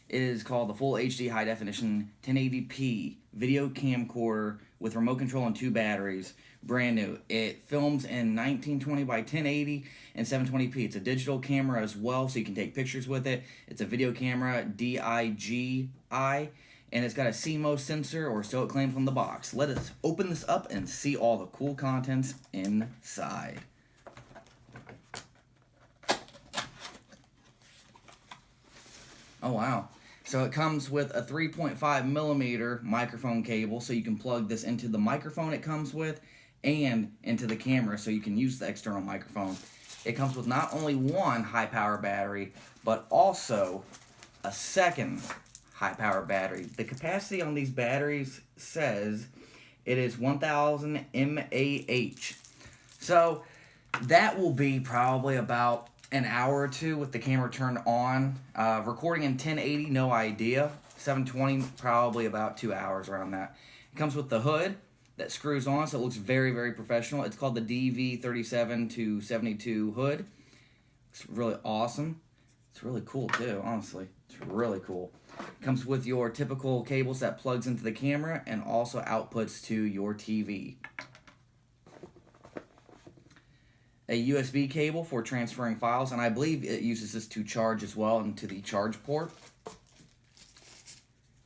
It is called the Full HD High Definition 1080p Video Camcorder with remote control and 2 batteries. Brand new. It films in 1920 by 1080 and 720p. It's a digital camera as well, so you can take pictures with it. It's a video camera, DIGI, and it's got a CMOS sensor, or so it claims on the box. Let us open this up and see all the cool contents inside. Oh wow. So it comes with a 3.5 millimeter microphone cable, so you can plug this into the microphone it comes with and into the camera, so you can use the external microphone. It comes with not only one high power battery, but also a second high power battery. The capacity on these batteries says it is 1000 mAh. So that will be probably about an hour or two with the camera turned on. Recording in 1080, no idea. 720, probably about 2 hours around that. It comes with the hood that screws on, so it looks very, very professional. It's called the DV37-72 hood. It's really awesome. It's really cool too, honestly. It's really cool. It comes with your typical cables that plugs into the camera and also outputs to your TV. A USB cable for transferring files, and I believe it uses this to charge as well into the charge port.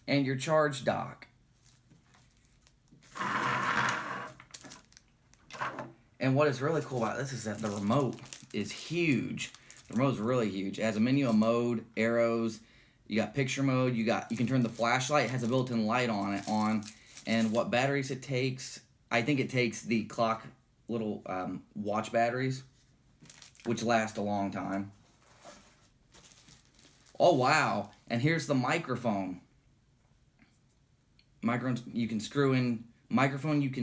And your charge dock. And what is really cool about this is that the remote is huge. The remote is really huge. It has a menu of mode, arrows, you got picture mode, you can turn the flashlight, it has a built-in light on it, and what batteries it takes. I think it takes the clock little watch batteries, which last a long time. Oh wow, and here's the microphone. Microphone you can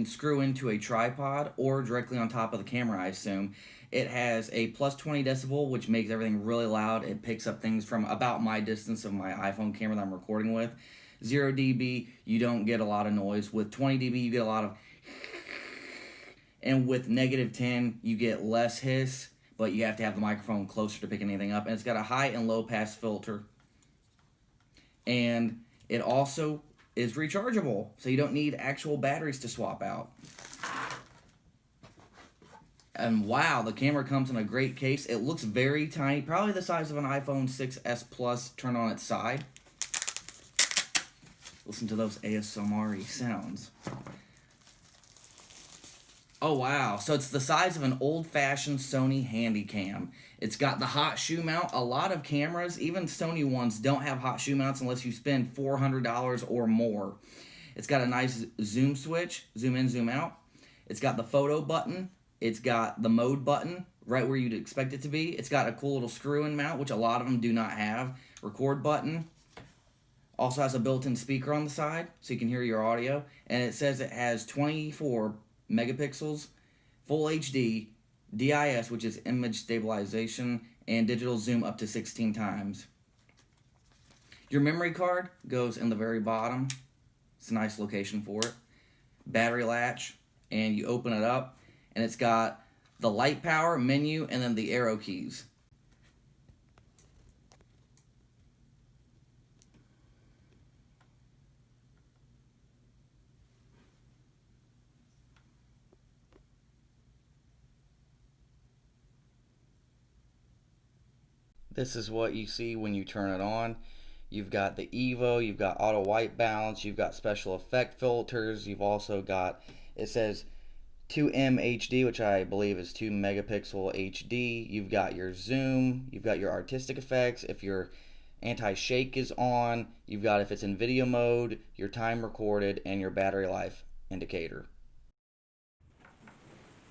screw into a tripod or directly on top of the camera, I assume. It has a plus 20 decibel, which makes everything really loud. It picks up things from about my distance of my iPhone camera that I'm recording with. 0 dB, you don't get a lot of noise. With 20 dB, you get a lot of, and with -10, you get less hiss, but you have to have the microphone closer to pick anything up. And it's got a high and low pass filter. And it also is rechargeable, so you don't need actual batteries to swap out. And wow, the camera comes in a great case. It looks very tiny, probably the size of an iPhone 6s Plus turned on its side. Listen to those ASMR sounds. Oh wow, so it's the size of an old-fashioned Sony Handycam. It's got the hot shoe mount. A lot of cameras, even Sony ones, don't have hot shoe mounts unless you spend $400 or more. It's got a nice zoom switch, zoom in, zoom out. It's got the photo button. It's got the mode button right where you'd expect it to be. It's got a cool little screw-in mount, which a lot of them do not have. Record button. Also has a built-in speaker on the side, so you can hear your audio. And it says it has 24 megapixels, full HD, DIS, which is image stabilization, and digital zoom up to 16 times. Your memory card goes in the very bottom. It's a nice location for it. Battery latch, and you open it up, and it's got the light power, menu, and then the arrow keys. This is what you see when you turn it on. You've got the Evo, you've got auto white balance, you've got special effect filters, you've also got, it says 2M HD, which I believe is 2 megapixel HD. You've got your zoom, you've got your artistic effects, if your anti-shake is on, you've got if it's in video mode, your time recorded, and your battery life indicator.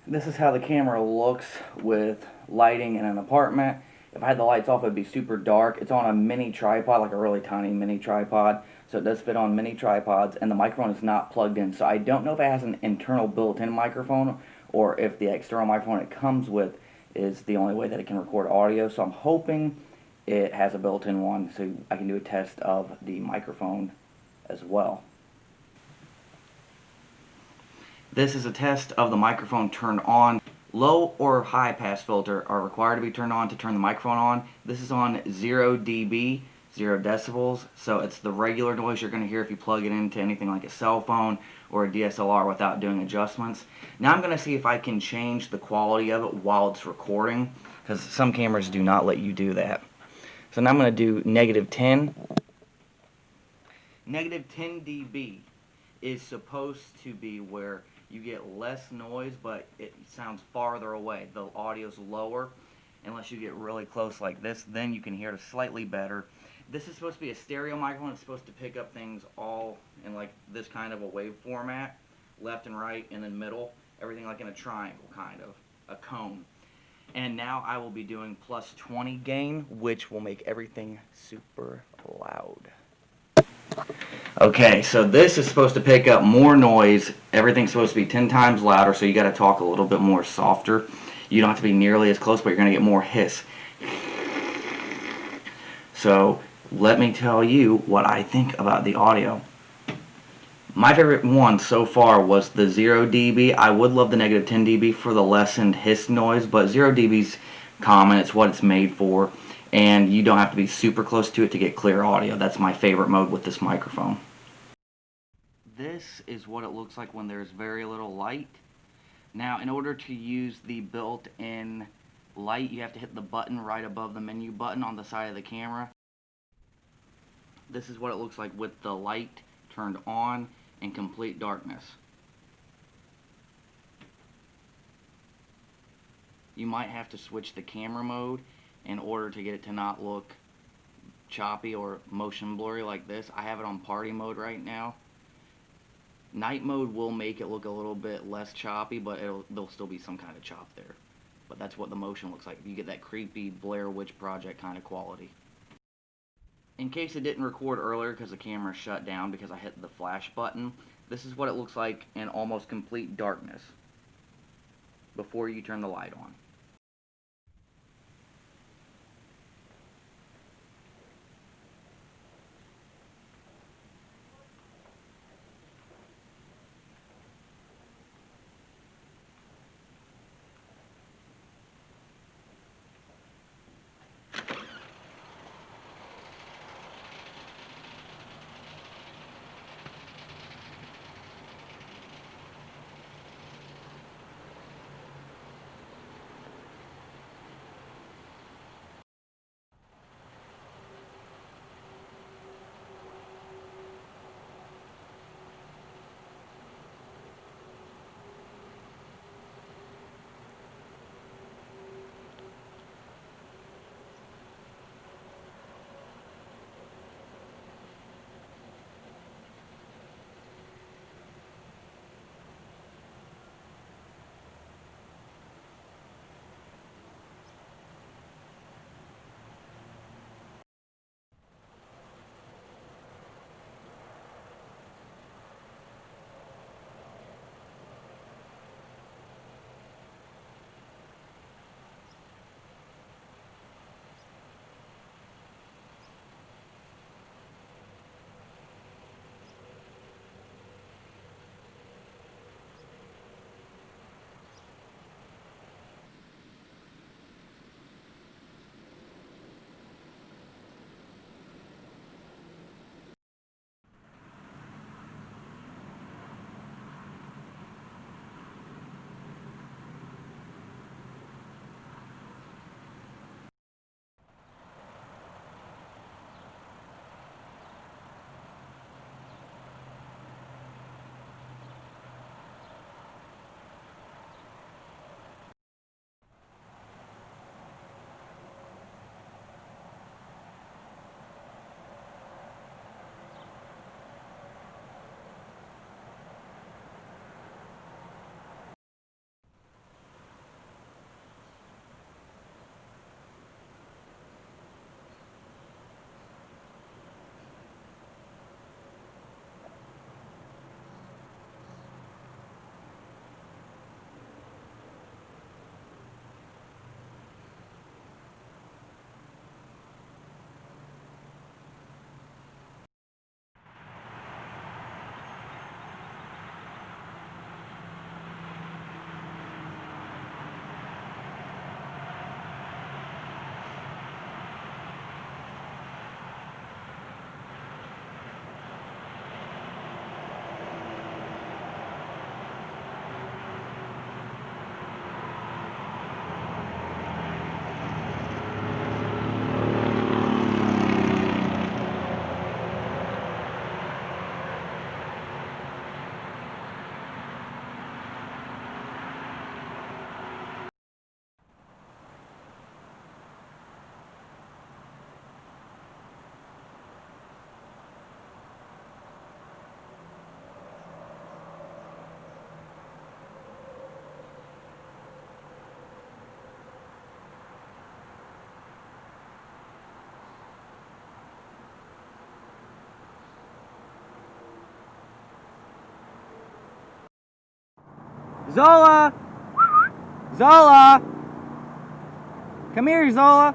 This is how the camera looks with lighting in an apartment. If I had the lights off, it would be super dark. It's on a mini tripod, like a really tiny mini tripod. So it does fit on mini tripods, and the microphone is not plugged in. So I don't know if it has an internal built-in microphone or if the external microphone it comes with is the only way that it can record audio. So I'm hoping it has a built-in one so I can do a test of the microphone as well. This is a test of the microphone turned on. Low or high pass filter are required to be turned on to turn the microphone on. This is on 0 dB, 0 decibels. So it's the regular noise you're going to hear if you plug it into anything like a cell phone or a DSLR without doing adjustments. Now I'm going to see if I can change the quality of it while it's recording, because some cameras do not let you do that. So now I'm going to do -10. -10 dB is supposed to be where you get less noise, but it sounds farther away. The audio's lower. Unless you get really close like this, then you can hear it slightly better. This is supposed to be a stereo microphone. It's supposed to pick up things all in like this kind of a wave format, left and right, and then middle, everything like in a triangle, kind of a cone. And now I will be doing +20 gain, which will make everything super loud. Okay, so this is supposed to pick up more noise. Everything's supposed to be 10 times louder, so you got to talk a little bit more softer. You don't have to be nearly as close, but you're going to get more hiss. So let me tell you what I think about the audio. My favorite one so far was the 0 dB. I would love the -10 dB for the lessened hiss noise, but 0 dB's common. It's what it's made for, and you don't have to be super close to it to get clear audio. That's my favorite mode with this microphone. This is what it looks like when there's very little light. Now, in order to use the built-in light, you have to hit the button right above the menu button on the side of the camera. This is what it looks like with the light turned on in complete darkness. You might have to switch the camera mode in order to get it to not look choppy or motion blurry like this. I have it on party mode right now. Night mode will make it look a little bit less choppy, but there'll still be some kind of chop there. But that's what the motion looks like. You get that creepy Blair Witch Project kind of quality. In case it didn't record earlier because the camera shut down because I hit the flash button, this is what it looks like in almost complete darkness before you turn the light on. Zola! Zola! Come here, Zola!